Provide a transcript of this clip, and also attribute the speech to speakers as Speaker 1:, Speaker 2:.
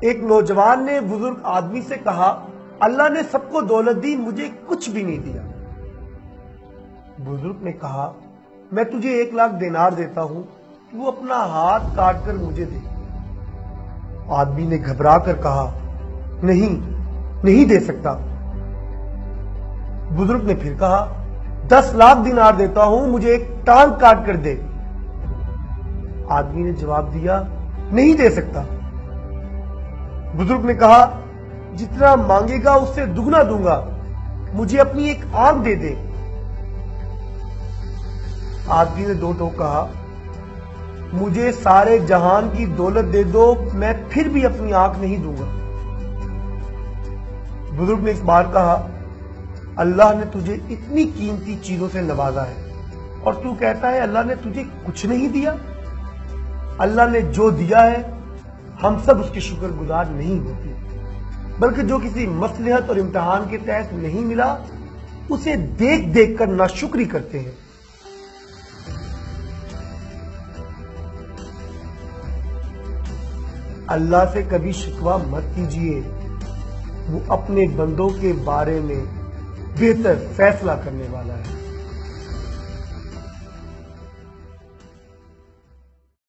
Speaker 1: ایک نوجوان نے بزرگ آدمی سے کہا، اللہ نے سب کو دولت دی، مجھے کچھ بھی نہیں دیا۔ بزرگ نے کہا، میں تجھے 1,00,000 دینار دیتا ہوں، تو اپنا ہاتھ کاٹ کر مجھے دے۔ آدمی نے گھبرا کر کہا، نہیں دے سکتا۔ بزرگ نے پھر کہا، 10,00,000 دینار دیتا ہوں، مجھے ایک ٹانگ کاٹ کر دے۔ آدمی نے جواب دیا، نہیں دے سکتا۔ بزرگ نے کہا، جتنا مانگے گا اس سے دگنا دوں گا، مجھے اپنی ایک آنکھ دے دے۔ آدمی نے 2 ٹوک کہا، مجھے سارے جہان کی دولت دے دو، میں پھر بھی اپنی آنکھ نہیں دوں گا۔ بزرگ نے اس بار کہا، اللہ نے تجھے اتنی قیمتی چیزوں سے نوازا ہے اور تو کہتا ہے اللہ نے تجھے کچھ نہیں دیا۔ اللہ نے جو دیا ہے ہم سب اس کے شکر گزار نہیں ہوتے، بلکہ جو کسی مصلحت اور امتحان کے تحت نہیں ملا اسے دیکھ دیکھ کر ناشکری کرتے ہیں۔ اللہ سے کبھی شکوہ مت کیجیے، وہ اپنے بندوں کے بارے میں بہتر فیصلہ کرنے والا ہے۔